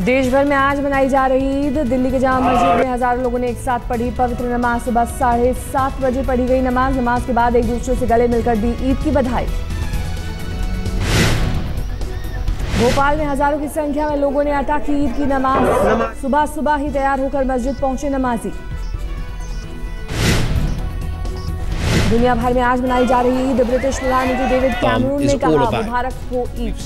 देश भर में आज मनाई जा रही ईद। दिल्ली के जामा मस्जिद में हजारों लोगों ने एक साथ पढ़ी पवित्र नमाज। सुबह 7:30 बजे पढ़ी गई नमाज। नमाज के बाद एक दूसरे से गले मिलकर दी ईद की बधाई। भोपाल में हजारों की संख्या में लोगों ने अता की ईद की नमाज। सुबह सुबह ही तैयार होकर मस्जिद पहुंचे नमाजी। दुनिया भर में आज मनाई जा रही ईद। ब्रिटिश प्रधानमंत्री डेविड कैमरून ने कहा मुबारक हो ईद।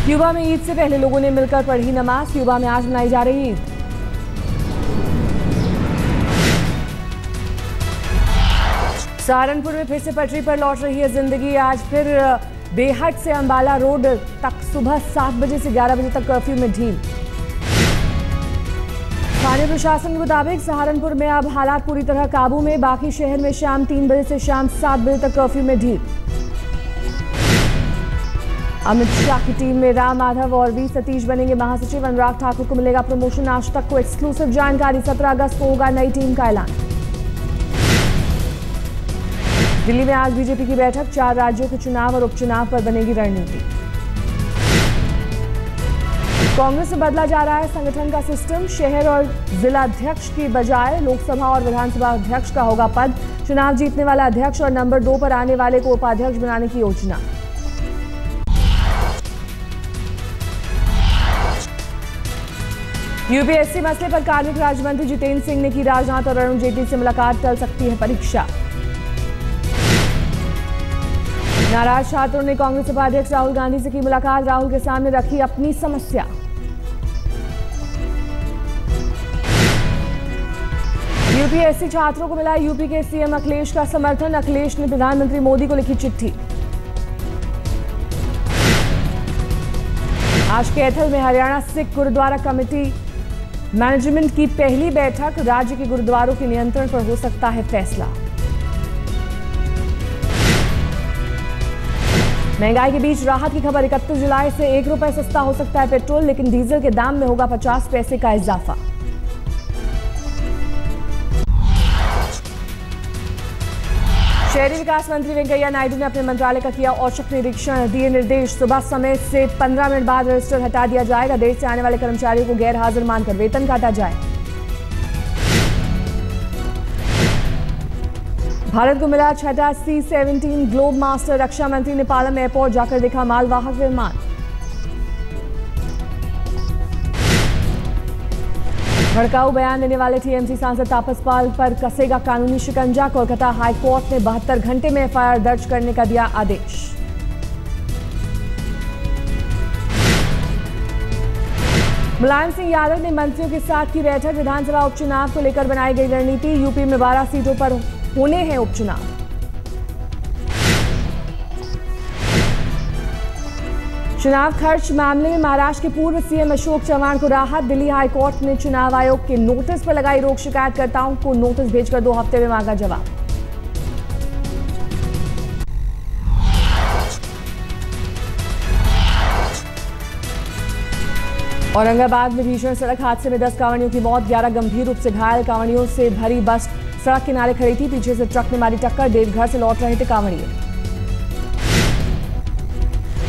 क्यूबा में ईद से पहले लोगों ने मिलकर पढ़ी नमाज। क्यूबा में आज मनाई जा रही ईद। सहारनपुर में फिर से पटरी पर लौट रही है जिंदगी। आज फिर बेहट से अंबाला रोड तक सुबह 7 बजे से 11 बजे तक कर्फ्यू में ढील। स्थानीय प्रशासन के मुताबिक सहारनपुर में अब हालात पूरी तरह काबू में। बाकी शहर में शाम 3 बजे से शाम 7 बजे तक कर्फ्यू में ढील। अमित शाह की टीम में राम माधव और वी सतीश बनेंगे महासचिव। अनुराग ठाकुर को मिलेगा प्रमोशन। आज तक को एक्सक्लूसिव जानकारी। 17 अगस्त को होगा नई टीम का ऐलान। दिल्ली में आज बीजेपी की बैठक। 4 राज्यों के चुनाव और उपचुनाव पर बनेगी रणनीति। कांग्रेस में बदला जा रहा है संगठन का सिस्टम। शहर और जिलाध्यक्ष की बजाय लोकसभा और विधानसभा अध्यक्ष का होगा पद। चुनाव जीतने वाला अध्यक्ष और नंबर 2 पर आने वाले को उपाध्यक्ष बनाने की योजना। यूपीएससी मसले पर कार्मिक राज्य मंत्री जितेंद्र सिंह ने की राजनाथ और अरुण जेटली से मुलाकात। टल सकती है परीक्षा। नाराज छात्रों ने कांग्रेस उपाध्यक्ष राहुल गांधी से की मुलाकात। राहुल के सामने रखी अपनी समस्या। यूपीएससी छात्रों को मिला यूपी के सीएम अखिलेश का समर्थन। अखिलेश ने प्रधानमंत्री मोदी को लिखी चिट्ठी। आज कैथल में हरियाणा सिख गुरुद्वारा कमेटी मैनेजमेंट की पहली बैठक। राज्य के गुरुद्वारों के नियंत्रण पर हो सकता है फैसला। महंगाई के बीच राहत की खबर। 31 जुलाई से 1 रुपए सस्ता हो सकता है पेट्रोल, लेकिन डीजल के दाम में होगा 50 पैसे का इजाफा। शहरी विकास मंत्री वेंकैया नायडू ने अपने मंत्रालय का किया औचक निरीक्षण। दिए निर्देश। सुबह समय से 15 मिनट बाद रजिस्टर हटा दिया जाएगा। देर से आने वाले कर्मचारियों को गैर हाजिर मानकर वेतन काटा जाए। भारत को मिला 6ठा C-17 ग्लोब मास्टर। रक्षा मंत्री ने पालम एयरपोर्ट जाकर देखा मालवाहक विमान। भड़काऊ बयान देने वाले टीएमसी सांसद तापस पाल पर कसेगा कानूनी शिकंजा। कोलकाता हाई कोर्ट ने 72 घंटे में एफआईआर दर्ज करने का दिया आदेश। मुलायम सिंह यादव ने मंत्रियों के साथ की बैठक। विधानसभा उपचुनाव को लेकर बनाई गई रणनीति। यूपी में 12 सीटों पर होने हैं उपचुनाव। चुनाव खर्च मामले में महाराष्ट्र के पूर्व सीएम अशोक चव्हाण को राहत। दिल्ली हाई कोर्ट ने चुनाव आयोग के नोटिस पर लगाई रोक। शिकायतकर्ताओं को नोटिस भेजकर 2 हफ्ते में मांगा जवाब। औरंगाबाद में भीषण सड़क हादसे में 10 कांवड़ियों की मौत। 11 गंभीर रूप से घायल। कांवड़ियों से भरी बस सड़क किनारे खड़ी थी। पीछे से ट्रक ने मारी टक्कर। देवघर से लौट रहे थे कांवड़िए।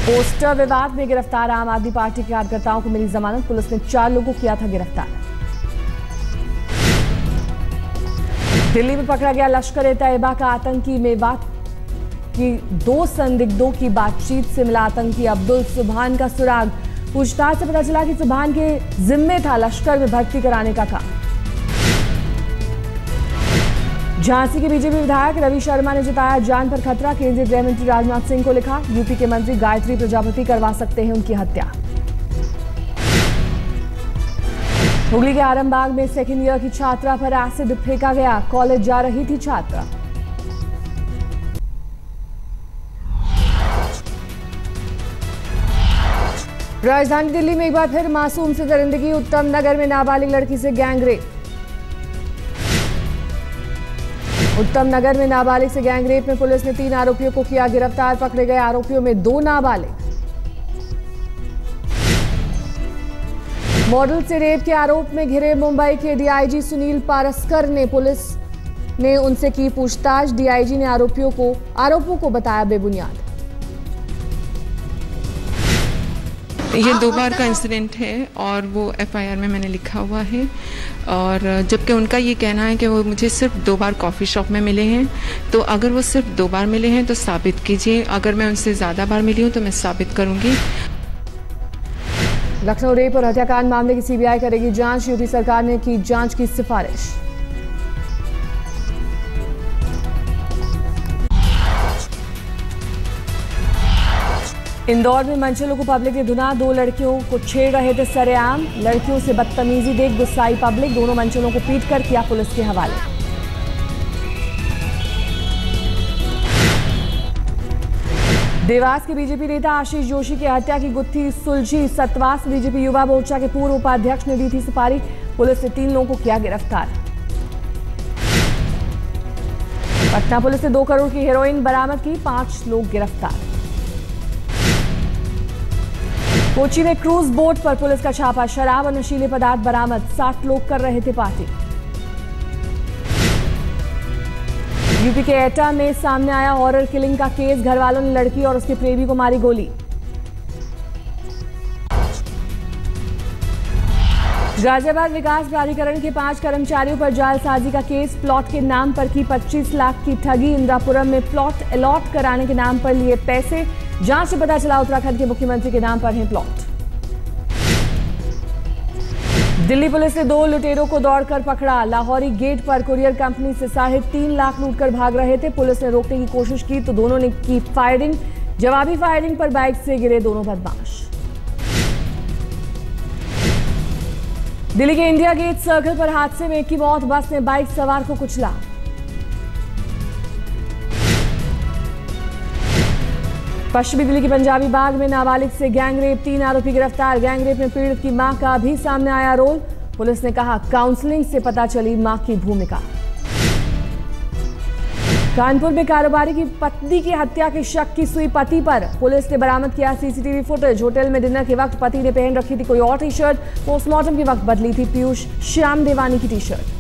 पोस्टर विवाद में गिरफ्तार आम आदमी पार्टी के कार्यकर्ताओं को मिली जमानत। पुलिस ने 4 लोगों को किया था गिरफ्तार। दिल्ली में पकड़ा गया लश्कर-ए-तैयबा का आतंकी। मेवात की 2 संदिग्धों की बातचीत से मिला आतंकी अब्दुल सुभान का सुराग। पूछताछ से पता चला कि सुभान के जिम्मे था लश्कर में भर्ती कराने का काम। झांसी के बीजेपी विधायक रवि शर्मा ने जताया जान पर खतरा। केंद्रीय गृह मंत्री राजनाथ सिंह को लिखा। यूपी के मंत्री गायत्री प्रजापति करवा सकते हैं उनकी हत्या। हुगली के आरामबाग में सेकेंड ईयर की छात्रा पर एसिड फेंका गया। कॉलेज जा रही थी छात्रा। राजधानी दिल्ली में एक बार फिर मासूम से दरिंदगी। उत्तम नगर में नाबालिग लड़की से गैंगरेप। उत्तम नगर में नाबालिग से गैंगरेप में पुलिस ने 3 आरोपियों को किया गिरफ्तार। पकड़े गए आरोपियों में 2 नाबालिग। मॉडल से रेप के आरोप में घिरे मुंबई के डीआईजी सुनील पारस्कर ने पुलिस ने उनसे की पूछताछ। डीआईजी ने आरोपों को बताया बेबुनियाद। ये 2 बार का इंसिडेंट है और वो एफआईआर में मैंने लिखा हुआ है। और जबकि उनका ये कहना है कि वो मुझे सिर्फ 2 बार कॉफ़ी शॉप में मिले हैं, तो अगर वो सिर्फ 2 बार मिले हैं तो साबित कीजिए। अगर मैं उनसे ज़्यादा बार मिली हूँ तो मैं साबित करूँगी। लखनऊ रेप और हत्याकांड मामले की सीबीआई करेगी जांच, यूपी सरकार ने की जांच की सिफारिश। इंदौर में मंचलों को पब्लिक ने धुना, 2 लड़कियों को छेड़ रहे थे सरेआम। लड़कियों से बदतमीजी देख गुस्साई पब्लिक, दोनों मंचलों को पीटकर किया पुलिस के हवाले। देवास के बीजेपी नेता आशीष जोशी की हत्या की गुत्थी सुलझी, सतवास बीजेपी युवा मोर्चा के पूर्व उपाध्यक्ष ने दी थी सुपारी, पुलिस ने 3 लोगों को किया गिरफ्तार। पटना पुलिस ने 2 करोड़ की हेरोइन बरामद की, 5 लोग गिरफ्तार। कोची में क्रूज बोट पर पुलिस का छापा, शराब और नशीले पदार्थ बरामद, 60 लोग कर रहे थे पार्टी। यूपी के एटा में सामने आया हॉरर किलिंग का केस, घर वालों ने लड़की और उसके प्रेमी को मारी गोली। गाजियाबाद विकास प्राधिकरण के 5 कर्मचारियों पर जालसाजी का केस, प्लॉट के नाम पर की 25 लाख की ठगी, इंदिरापुरम में प्लॉट अलॉट कराने के नाम पर लिए पैसे, जांच से पता चला उत्तराखंड के मुख्यमंत्री के नाम पर है प्लॉट। दिल्ली पुलिस ने 2 लुटेरों को दौड़कर पकड़ा, लाहौरी गेट पर कुरियर कंपनी से 3.5 लाख लूटकर भाग रहे थे, पुलिस ने रोकने की कोशिश की तो दोनों ने की फायरिंग, जवाबी फायरिंग पर बाइक से गिरे दोनों बदमाश। दिल्ली के इंडिया गेट सर्कल पर हादसे में 1 की मौत, बस ने बाइक सवार को कुचला। पश्चिमी दिल्ली के पंजाबी बाग में नाबालिग से गैंगरेप, 3 आरोपी गिरफ्तार, गैंगरेप में पीड़ित की मां का भी सामने आया रोल, पुलिस ने कहा काउंसलिंग से पता चली मां की भूमिका। कानपुर में कारोबारी की पत्नी की हत्या के शक की सुई पति पर, पुलिस ने बरामद किया सीसीटीवी फुटेज, होटल में डिनर के वक्त पति ने पहन रखी थी कोई और टी-शर्ट, पोस्टमार्टम के वक्त बदली थी पीयूष श्याम देवानी की टी-शर्ट।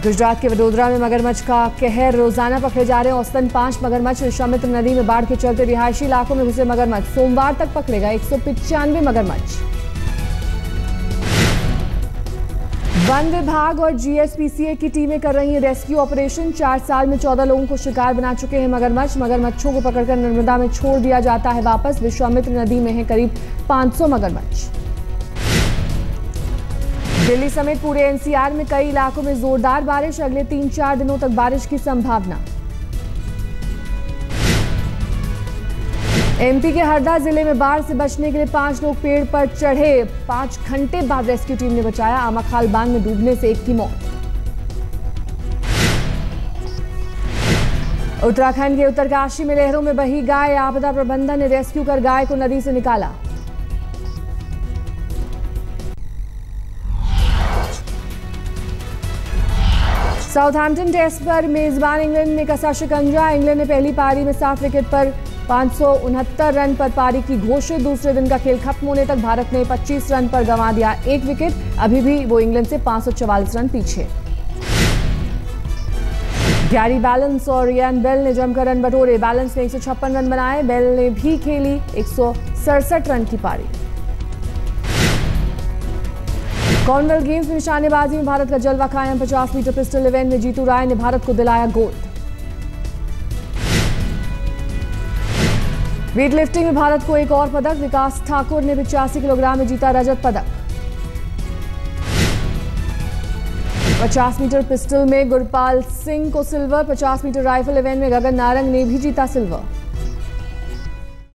गुजरात के वडोदरा में मगरमच्छ का कहर, रोजाना पकड़े जा रहे हैं औसतन 5 मगरमच्छ। विश्वामित्र नदी में बाढ़ के चलते रिहायशी इलाकों में घुसे मगरमच्छ, सोमवार तक पकड़ेगा 195 मगरमच्छ। वन विभाग और जीएसपीसीए की टीमें कर रही हैं रेस्क्यू ऑपरेशन, 4 साल में 14 लोगों को शिकार बना चुके हैं मगरमच्छ। मगरमच्छों को पकड़कर नर्मदा में छोड़ दिया जाता है वापस। विश्वामित्र नदी में है करीब 500 मगरमच्छ। दिल्ली समेत पूरे एनसीआर में कई इलाकों में जोरदार बारिश, अगले 3-4 दिनों तक बारिश की संभावना। एमपी के हरदा जिले में बाढ़ से बचने के लिए 5 लोग पेड़ पर चढ़े, 5 घंटे बाद रेस्क्यू टीम ने बचाया, आमाखाल बांध में डूबने से 1 की मौत। उत्तराखंड के उत्तरकाशी में लहरों में बही गाय, आपदा प्रबंधन ने रेस्क्यू कर गाय को नदी से निकाला। साउथहैम्पटन टेस्ट पर मेजबान इंग्लैंड ने कसा शिकंजा, इंग्लैंड ने पहली पारी में 7 विकेट पर 569 रन पर पारी की घोषित। दूसरे दिन का खेल खत्म होने तक भारत ने 25 रन पर गंवा दिया 1 विकेट, अभी भी वो इंग्लैंड से 544 रन पीछे। गैरी बैलेंस और रियान बेल ने जमकर रन बटोरे, बैलेंस ने 156 रन बनाए, बेल ने भी खेली 167 रन की पारी। कॉमनवेल्थ गेम्स में निशानेबाजी में भारत का जलवा कायम, 50 मीटर पिस्टल इवेंट में जीतू राय ने भारत को दिलाया गोल्ड। वेटलिफ्टिंग में भारत को एक और पदक, विकास ठाकुर ने 85 किलोग्राम में जीता रजत पदक। 50 मीटर पिस्टल में गुरपाल सिंह को सिल्वर, 50 मीटर राइफल इवेंट में गगन नारंग ने भी जीता सिल्वर।